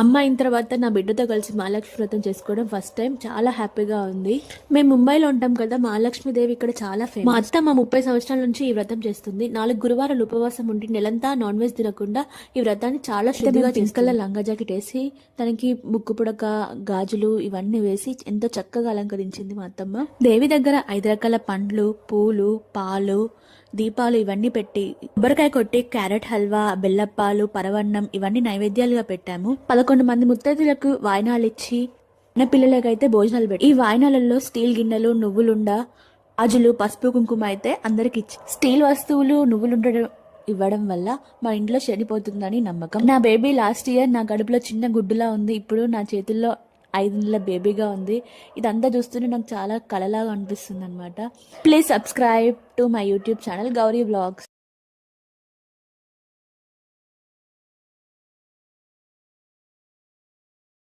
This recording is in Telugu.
అమ్మ అయిన తర్వాత నా బిడ్డతో కలిసి మహాలక్ష్మి వ్రతం చేసుకోవడం ఫస్ట్ టైం. చాలా హ్యాపీగా ఉంది. మేము ముంబైలో ఉంటాం కదా, మహాలక్ష్మీదేవి ఇక్కడ చాలా ఫేమస్. మా అత్త మా 30 సంవత్సరాల నుంచి ఈ వ్రతం చేస్తుంది. 4 గురువారాలు ఉపవాసం ఉండి నెలంతా నాన్ వెజ్ తినకుండా ఈ వ్రతాన్ని చాలా శ్రద్ధగా పింక్ కలర్ లంగా జాకెట్ వేసి తనకి ముక్కు పుడక గాజులు ఇవన్నీ వేసి ఎంతో చక్కగా అలంకరించింది మా అత్తమ్మ. దేవి దగ్గర 5 రకాల పండ్లు, పూలు, పాలు, దీపాలు ఇవన్నీ పెట్టి కొబ్బరికాయ కొట్టి క్యారెట్ హల్వా, బెల్లప్పాలు, పరవన్నం ఇవన్నీ నైవేద్యాలుగా పెట్టాము. 11 మంది ముత్తైదులకు వాయినాలు ఇచ్చి చిన్న పిల్లలకైతే భోజనాలు పెట్టి ఈ వాయినాలలో స్టీల్ గిన్నెలు, నువ్వులుండ, గాజులు, పసుపు, కుంకుమ అయితే అందరికి ఇచ్చి స్టీల్ వస్తువులు, నువ్వులుండ ఇవ్వడం వల్ల మా ఇంట్లో చెడిపోతుందని నమ్మకం. నా బేబీ లాస్ట్ ఇయర్ నా గడుపులో చిన్న గుడ్డులా ఉంది. ఇప్పుడు నా చేతుల్లో 5 నెలల బేబీగా ఉంది. ఇదంతా చూస్తుంటే నాకు చాలా కళలాగా అనిపిస్తుంది అనమాట. Please subscribe to my YouTube channel Gauri vlogs.